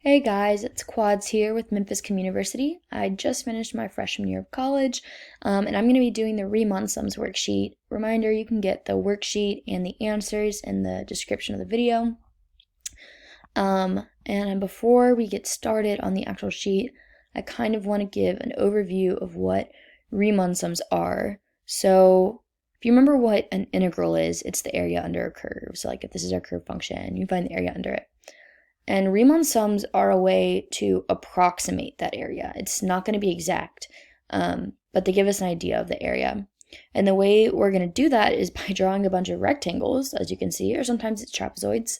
Hey guys, it's Quads here with Memphis Communiversity. I just finished my freshman year of college, and I'm going to be doing the Riemann Sums worksheet. Reminder, you can get the worksheet and the answers in the description of the video. And before we get started on the actual sheet, I kind of want to give an overview of what Riemann sums are. So if you remember what an integral is, it's the area under a curve. So like if this is our curve function, you find the area under it. And Riemann sums are a way to approximate that area. It's not going to be exact, but they give us an idea of the area. And the way we're going to do that is by drawing a bunch of rectangles, as you can see, or sometimes it's trapezoids.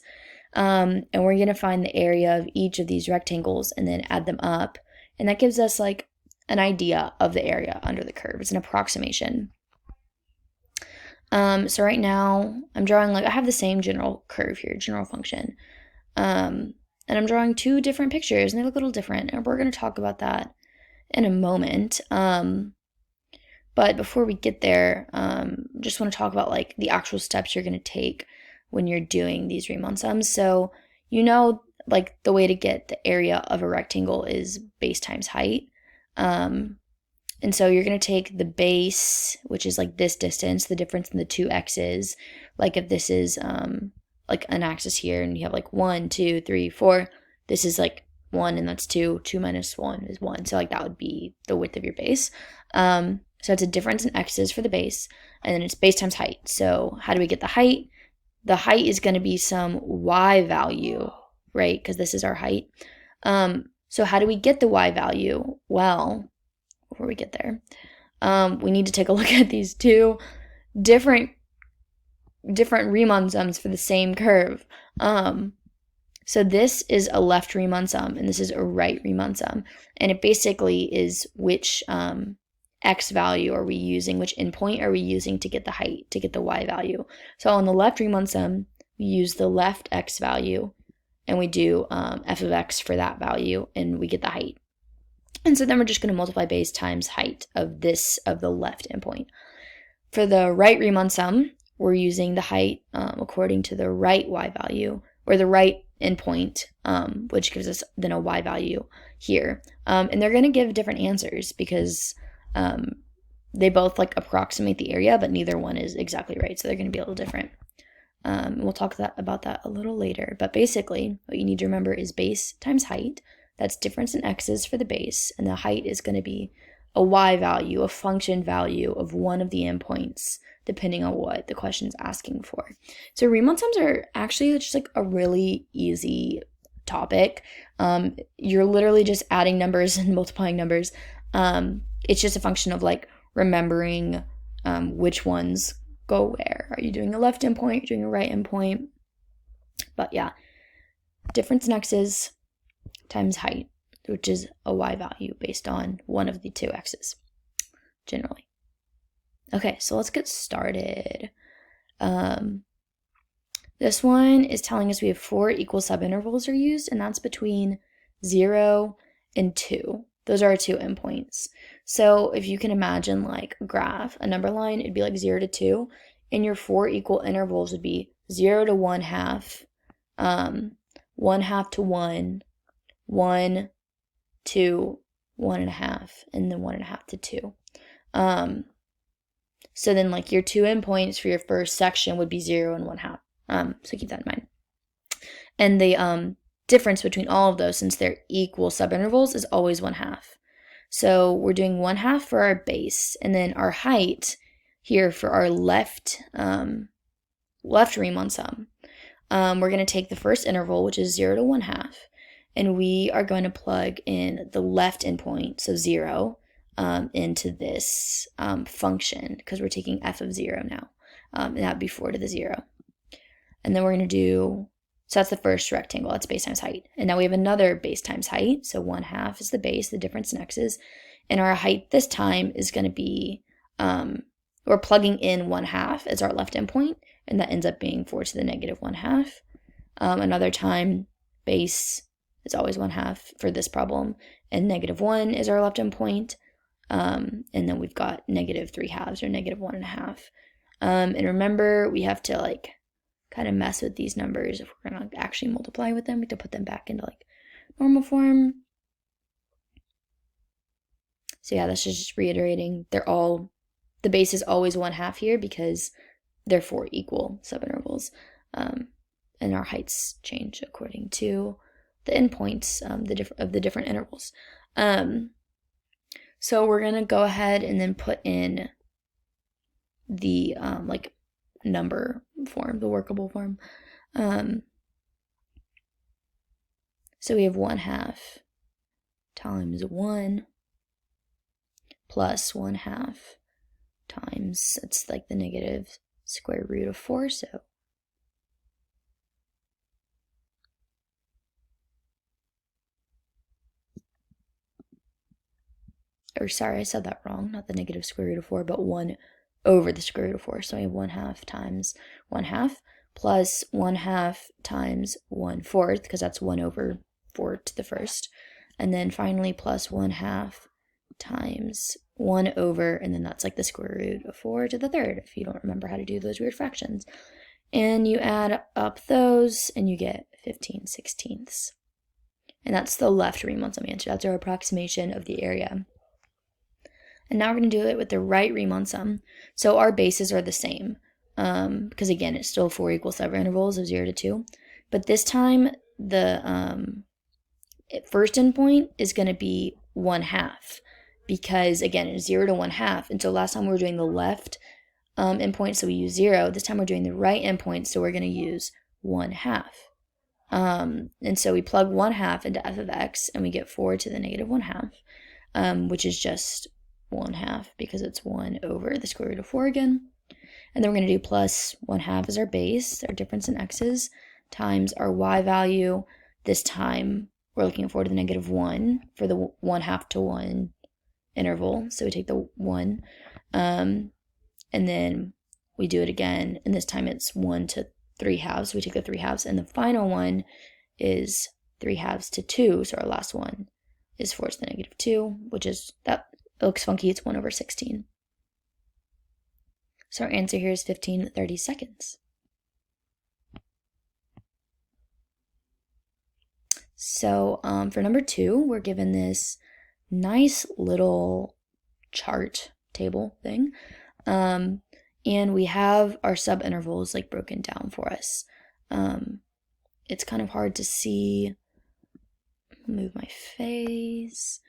And we're going to find the area of each of these rectangles and then add them up. And that gives us like an idea of the area under the curve. It's an approximation. So right now I'm drawing I have the same general curve here, general function. And I'm drawing two different pictures, and they look a little different, and we're going to talk about that in a moment. But before we get there, just want to talk about the actual steps you're going to take when you're doing these Riemann sums. So the way to get the area of a rectangle is base times height. And so you're going to take the base, which is this distance, the difference in the two x's. If this is an axis here, and you have 1, 2, 3, 4. This is 1, and that's 2. 2 minus 1 is 1. So that would be the width of your base. So it's a difference in x's for the base, and then it's base times height. So how do we get the height? The height is going to be some y value, right? Because this is our height. So how do we get the y value? Well, before we get there, we need to take a look at these two different Riemann sums for the same curve. So this is a left Riemann sum, and this is a right Riemann sum. And it basically is which x value are we using, which endpoint are we using to get the height, to get the y value. So on the left Riemann sum, we use the left x value, and we do f of x for that value, and we get the height. And so then we're just going to multiply base times height of the left endpoint. For the right Riemann sum, we're using the height according to the right y value, or the right endpoint, which gives us then a y value here. And they're going to give different answers because they both approximate the area, but neither one is exactly right, so they're going to be a little different. We'll talk about that a little later. But basically, what you need to remember is base times height. That's difference in x's for the base, and the height is going to be a y value, a function value of one of the endpoints, depending on what the question is asking for. So Riemann sums are actually just a really easy topic. You're literally just adding numbers and multiplying numbers. It's just a function of remembering which ones go where. Are you doing a left endpoint? Doing a right endpoint? But yeah, difference in x's times height, which is a y value based on one of the two x's, generally. Okay, so let's get started. This one is telling us we have 4 equal subintervals are used, and that's between 0 and 2. Those are our two endpoints. So if you can imagine a graph, a number line, it'd be 0 to 2, and your 4 equal intervals would be 0 to 1/2, 1/2 to 1, 1 to 1.5, and then 1.5 to 2. So then your two endpoints for your first section would be 0 and 1/2. So keep that in mind. And the difference between all of those, since they're equal subintervals, is always 1/2. So we're doing 1/2 for our base, and then our height here for our left Riemann sum. We're going to take the first interval, which is 0 to 1/2, and we are going to plug in the left endpoint, so 0, into this function, because we're taking f of 0 now, and that would be 4 to the 0. And then we're going to do, so that's the first rectangle, that's base times height. And now we have another base times height, so 1/2 is the base, the difference in x's, and our height this time is going to be, we're plugging in 1/2 as our left endpoint, and that ends up being 4 to the negative 1/2. Another time, base is always 1/2 for this problem, and negative 1 is our left endpoint. And then we've got negative 3/2 or negative 1.5. And remember, we have to kind of mess with these numbers if we're going to actually multiply with them. We have to put them back into normal form. So yeah, that's just reiterating. The base is always 1/2 here because they're 4 equal subintervals. And our heights change according to the endpoints of the different intervals. So we're gonna go ahead and then put in the like number form, the workable form. So we have 1/2 times 1 plus 1/2 times, it's like the negative square root of 4, so or sorry, I said that wrong, not the negative square root of 4, but 1 over the square root of 4. So I have 1/2 times 1/2 plus 1/2 times 1/4, because that's 1 over 4 to the first. And then finally plus 1/2 times 1 over, and then that's like the square root of 4 to the third, if you don't remember how to do those weird fractions. And you add up those, and you get 15/16. And that's the left Riemann sum answer. That's our approximation of the area. And now we're going to do it with the right Riemann sum. So our bases are the same, because again, it's still 4 equal subintervals of 0 to 2. But this time, the first endpoint is going to be 1/2, because again, it's 0 to 1/2. And so last time we were doing the left endpoint, so we use 0. This time we're doing the right endpoint, so we're going to use 1/2. And so we plug 1/2 into f of x, and we get 4 to the negative 1/2, which is just 1/2 because it's 1 over the square root of 4 again. And then we're going to do plus 1/2 as our base, our difference in x's, times our y value. This time we're looking forward to the negative 1 for the 1/2 to 1 interval. So we take the 1, and then we do it again, and this time it's 1 to 3/2. So we take the 3/2, and the final one is 3/2 to 2. So our last one is 4 to the negative 2, which is, that it looks funky, it's 1 over 16. So our answer here is 15/32. So for number 2, we're given this nice little chart table thing. And we have our subintervals like broken down for us. It's kind of hard to see. Move my face.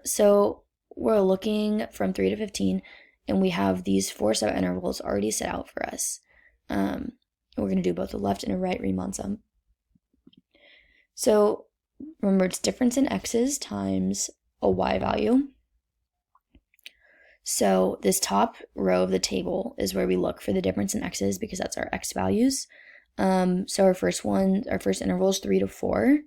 So we're looking from 3 to 15, and we have these 4 subintervals already set out for us. We're going to do both a left and a right Riemann sum. So remember, it's difference in x's times a y value. So this top row of the table is where we look for the difference in x's, because that's our x values. So our first interval is 3 to 4.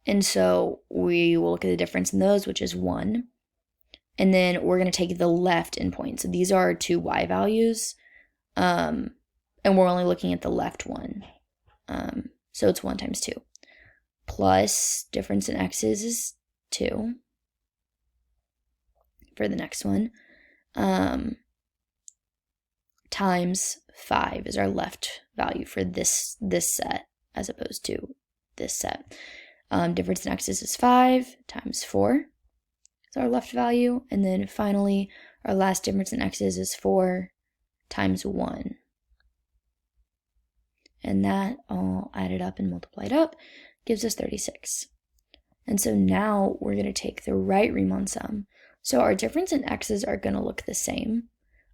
And so we will look at the difference in those, which is 1. And then we're going to take the left endpoint. So these are our 2 y values. And we're only looking at the left one. So it's 1 times 2. Plus difference in x's is 2 for the next one. Times 5 is our left value for this set, as opposed to this set. Difference in x's is 5 times 4 is our left value. And then finally, our last difference in x's is 4 times 1. And that all added up and multiplied up gives us 36. And so now we're going to take the right Riemann sum. So our difference in x's are going to look the same.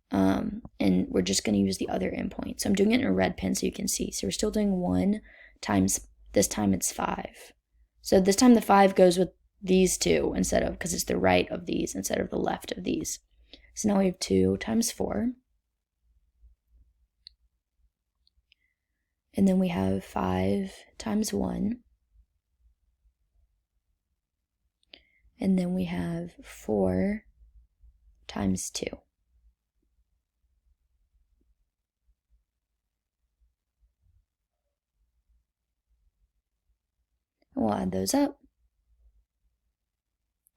And we're just going to use the other endpoint. So I'm doing it in a red pen so you can see. So we're still doing 1 times, this time it's 5. So this time the 5 goes with these 2 instead of, because it's the right of these instead of the left of these. So now we have 2 times 4. And then we have 5 times 1. And then we have 4 times 2. And we'll add those up.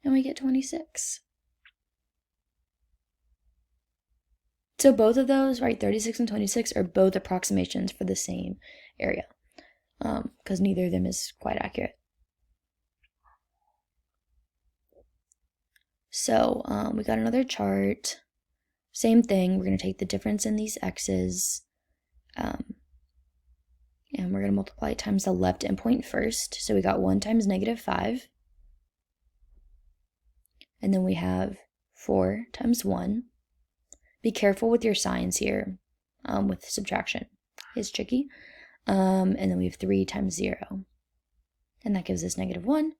And we get 26. So both of those, right, 36 and 26, are both approximations for the same area. because neither of them is quite accurate. So we got another chart. Same thing, we're going to take the difference in these x's, and we're going to multiply it times the left endpoint first. So we got 1 times -5. And then we have 4 times 1. Be careful with your signs here with subtraction. It's tricky. And then we have 3 times 0. And that gives us -1.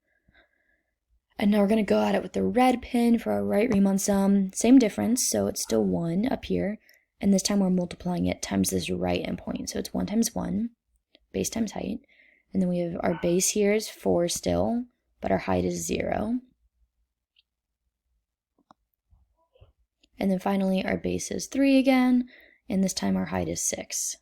And now we're going to go at it with the red pen for our right Riemann sum. Same difference, so it's still 1 up here. And this time we're multiplying it times this right endpoint. So it's 1 times 1, base times height. And then we have our base here is 4 still, but our height is 0. And then finally our base is 3 again, and this time our height is 6.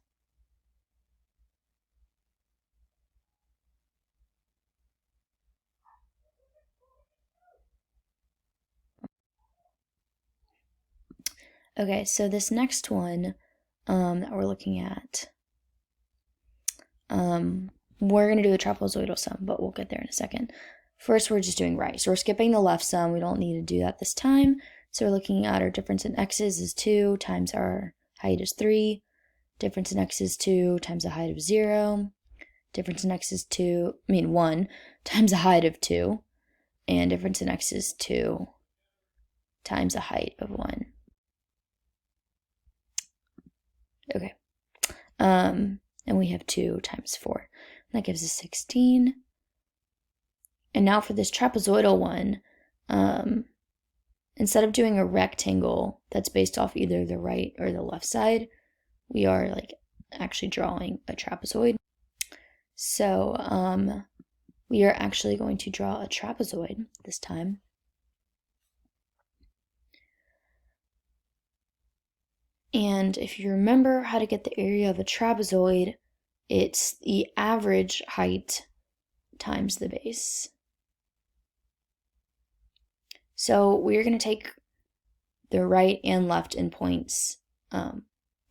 Okay, so this next one that we're looking at, we're going to do a trapezoidal sum, but we'll get there in a second. First, we're just doing right. So we're skipping the left sum. We don't need to do that this time. So we're looking at our difference in x's is 2 times our height is 3. Difference in x is 2 times the height of 0. Difference in x is 1 times the height of 2. And difference in x is 2 times the height of 1. Okay. And we have 2 times 4. That gives us 16. And now for this trapezoidal one, instead of doing a rectangle that's based off either the right or the left side, we are like actually drawing a trapezoid. So we are actually going to draw a trapezoid this time. And if you remember how to get the area of a trapezoid, it's the average height times the base. So we're going to take the right and left endpoints,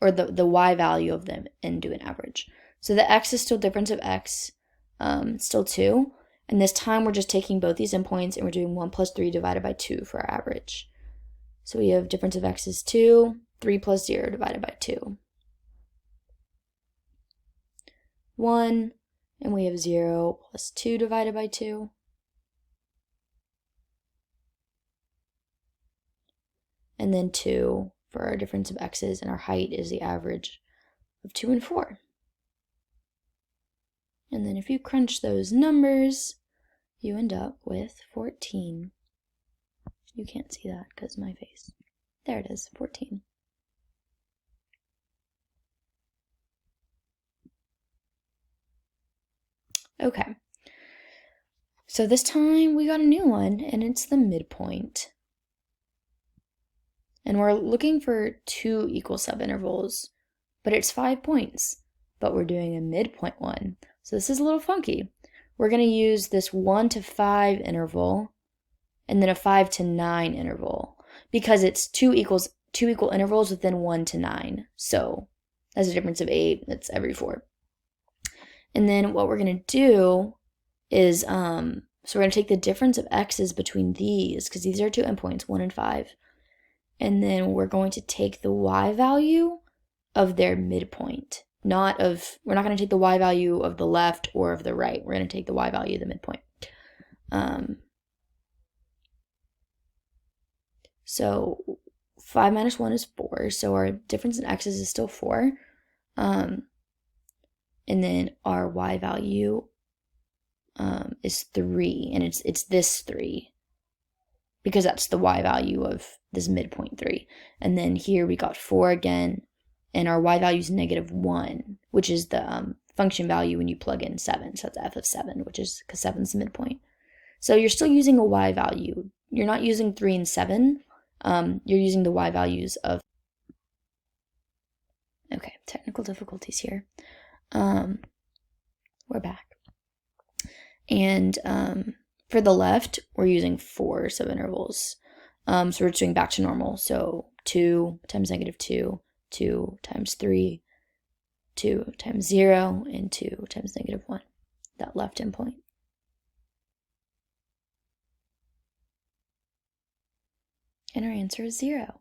or the y value of them, and do an average. So the x is still difference of x, still 2. And this time we're just taking both these endpoints and we're doing 1 plus 3 divided by 2 for our average. So we have difference of x is 2, 3 plus 0 divided by 2. 1, and we have 0 plus 2 divided by 2. And then 2 for our difference of x's, and our height is the average of 2 and 4. And then if you crunch those numbers, you end up with 14. You can't see that because my face. There it is, 14. Okay. So this time we got a new one, and it's the midpoint. And we're looking for 2 equal subintervals, but it's 5 points. But we're doing a midpoint one. So this is a little funky. We're going to use this 1 to 5 interval and then a 5 to 9 interval because it's 2 equal intervals within 1 to 9. So that's a difference of 8. That's every 4. And then what we're going to do is, so we're going to take the difference of x's between these, because these are 2 endpoints, 1 and 5. And then we're going to take the y value of their midpoint. We're not going to take the y value of the left or of the right. We're going to take the y value of the midpoint. So 5 minus 1 is 4. So our difference in x's is still 4. And then our y value is 3, and it's this 3, because that's the y value of this midpoint 3. And then here we got 4 again, and our y value is -1, which is the function value when you plug in 7. So that's f of 7, which is because 7 is the midpoint. So you're still using a y value. You're not using 3 and 7. You're using the y values of... Okay, technical difficulties here. We're back. And for the left, we're using 4 subintervals. So we're just doing back to normal. So 2 times -2, 2 times 3, 2 times 0, and 2 times -1, that left endpoint. And our answer is 0.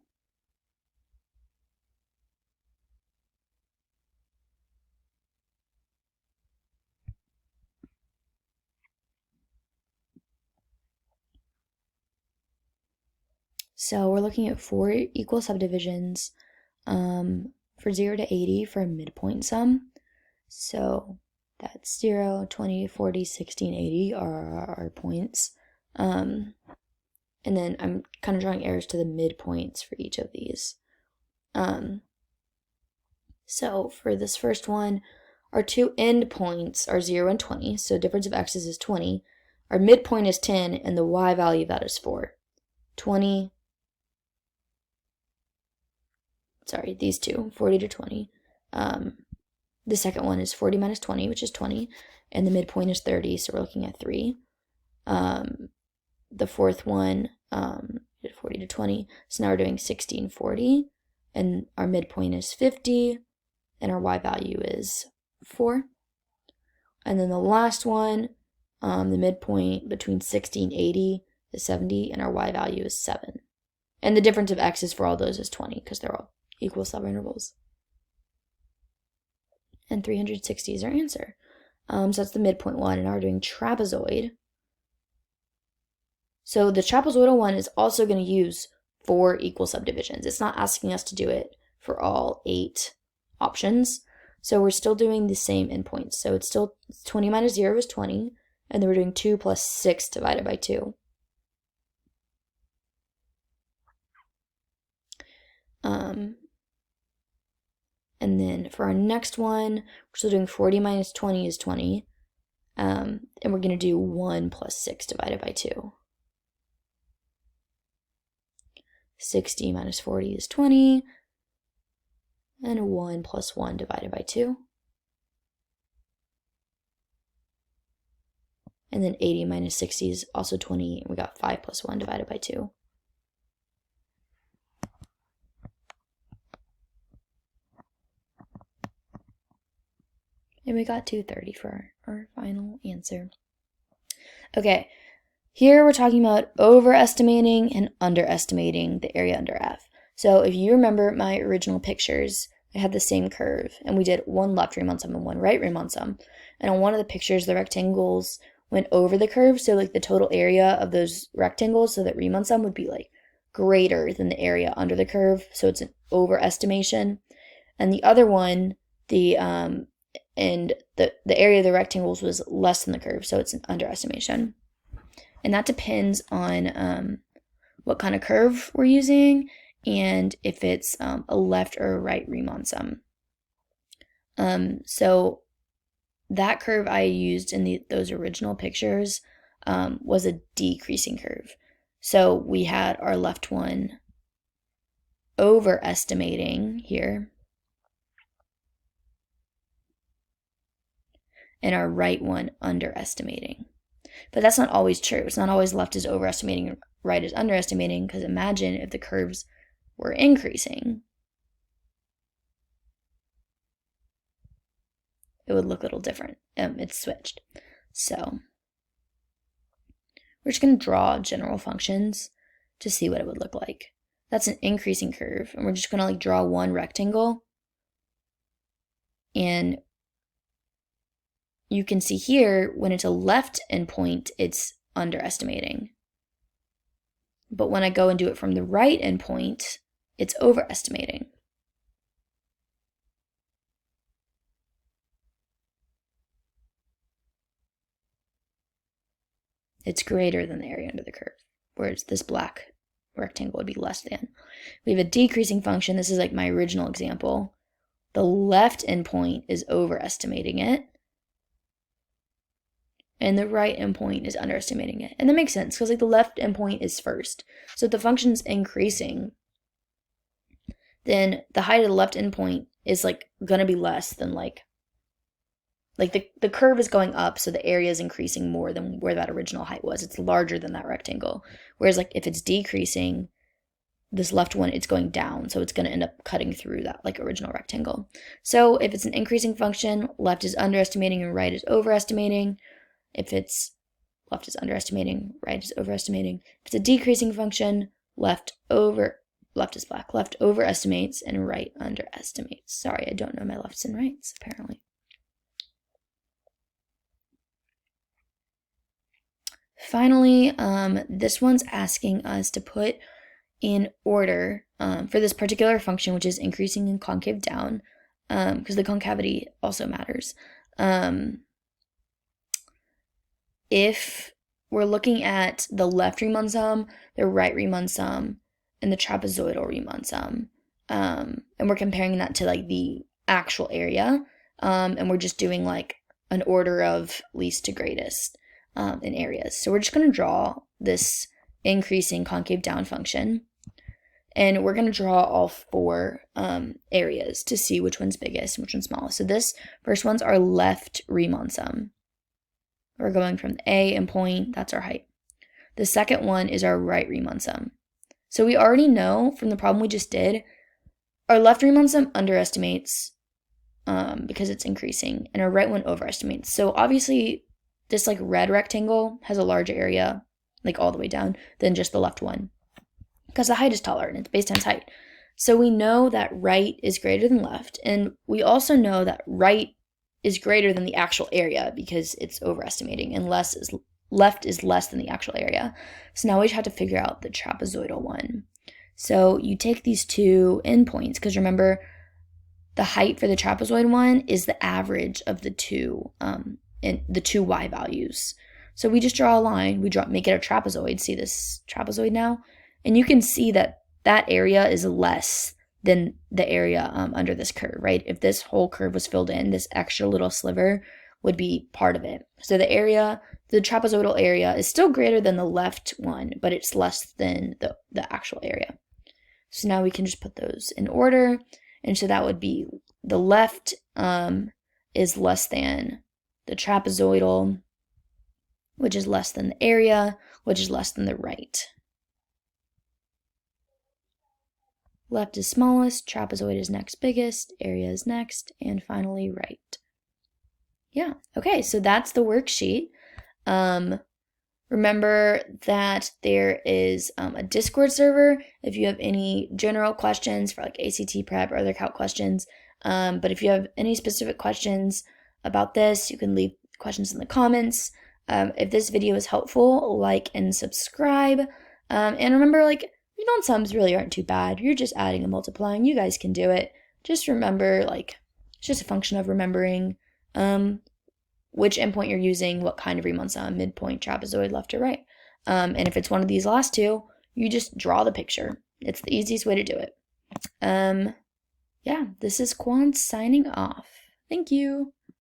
So we're looking at 4 equal subdivisions for 0 to 80 for a midpoint sum. So that's 0, 20, 40, 60, and 80 are our points. And then I'm kind of drawing arrows to the midpoints for each of these. So for this first one, our two endpoints are 0 and 20, so difference of x's is 20. Our midpoint is 10, and the y value of that is 4. 20, sorry, these two, 40 to 20. The second one is 40 minus 20, which is 20, and the midpoint is 30, so we're looking at 3. The fourth one, 40 to 20, so now we're doing 60 and 40, and our midpoint is 50, and our y value is 4. And then the last one, the midpoint between 60 and 80 is 70, and our y value is 7. And the difference of x's for all those is 20, because they're all equal subintervals. And 360 is our answer. So that's the midpoint one, and now we're doing trapezoid. So the trapezoidal one is also going to use 4 equal subdivisions. It's not asking us to do it for all 8 options. So we're still doing the same endpoints. So it's still 20 minus 0 is 20, and then we're doing 2 plus 6 divided by 2. And then for our next one, we're still doing 40 minus 20 is 20. And we're going to do 1 plus 6 divided by 2. 60 minus 40 is 20. And 1 plus 1 divided by 2. And then 80 minus 60 is also 20. And we got 5 plus 1 divided by 2. And we got 230 for our final answer. Okay, here we're talking about overestimating and underestimating the area under F. So if you remember my original pictures, I had the same curve, and we did one left Riemann sum and one right Riemann sum. And on one of the pictures, the rectangles went over the curve, so like the total area of those rectangles, so that Riemann sum would be like greater than the area under the curve, so it's an overestimation. And the other one, the area of the rectangles was less than the curve, so it's an underestimation. And that depends on what kind of curve we're using and if it's a left or a right Riemann sum. So that curve I used in those original pictures was a decreasing curve. So we had our left one overestimating here, and our right one underestimating. But that's not always true. It's not always left is overestimating and right is underestimating, because imagine if the curves were increasing. It would look a little different. It's switched. So we're just going to draw general functions to see what it would look like. That's an increasing curve, and we're just going to like draw one rectangle, and you can see here, when it's a left endpoint, it's underestimating. But when I go and do it from the right endpoint, it's overestimating. It's greater than the area under the curve, whereas this black rectangle would be less than. We have a decreasing function. This is like my original example. The left endpoint is overestimating it, and the right endpoint is underestimating it. And that makes sense, because like the left endpoint is first. So if the function's increasing, then the height of the left endpoint is like going to be less than like the curve is going up, so the area is increasing more than where that original height was. It's larger than that rectangle. Whereas like if it's decreasing, this left one, it's going down, so it's going to end up cutting through that like original rectangle. So if it's an increasing function, left is underestimating and right is overestimating. If it's left is underestimating, right is overestimating. If it's a decreasing function, left is black. Left overestimates and right underestimates. Sorry, I don't know my lefts and rights, apparently. Finally, this one's asking us to put in order for this particular function, which is increasing and concave down, because the concavity also matters. If we're looking at the left Riemann sum, the right Riemann sum, and the trapezoidal Riemann sum, and we're comparing that to like the actual area, and we're just doing like an order of least to greatest in areas. So we're just going to draw this increasing concave down function, and we're going to draw all 4 areas to see which one's biggest and which one's smallest. So this first one's our left Riemann sum. We're going from the A and point, that's our height. The second one is our right Riemann sum. So we already know from the problem we just did, our left Riemann sum underestimates because it's increasing, and our right one overestimates. So obviously this like red rectangle has a larger area, like all the way down, than just the left one, because the height is taller and it's base times height. So we know that right is greater than left, and we also know that right is greater than the actual area because it's overestimating, and left is less than the actual area. So now we just have to figure out the trapezoidal one. So you take these 2 endpoints, because remember, the height for the trapezoid one is the average of the 2 and the 2 y values. So we just draw a line, make it a trapezoid. See this trapezoid now? And you can see that that area is less than the area under this curve, right? If this whole curve was filled in, this extra little sliver would be part of it. So the trapezoidal area is still greater than the left one, but it's less than the actual area. So now we can just put those in order. And so that would be the left is less than the trapezoidal, which is less than the area, which is less than the right. Left is smallest, trapezoid is next biggest, area is next, and finally right. Yeah, okay, so that's the worksheet. Remember that there is a Discord server if you have any general questions for like ACT prep or other calc questions. But if you have any specific questions about this, you can leave questions in the comments. If this video is helpful, like and subscribe. And remember, like, Riemann sums really aren't too bad. You're just adding and multiplying. You guys can do it. Just remember, like, it's just a function of remembering which endpoint you're using, what kind of Riemann sum, midpoint, trapezoid, left or right. And if it's one of these last 2, you just draw the picture. It's the easiest way to do it. Yeah, this is Quan signing off. Thank you.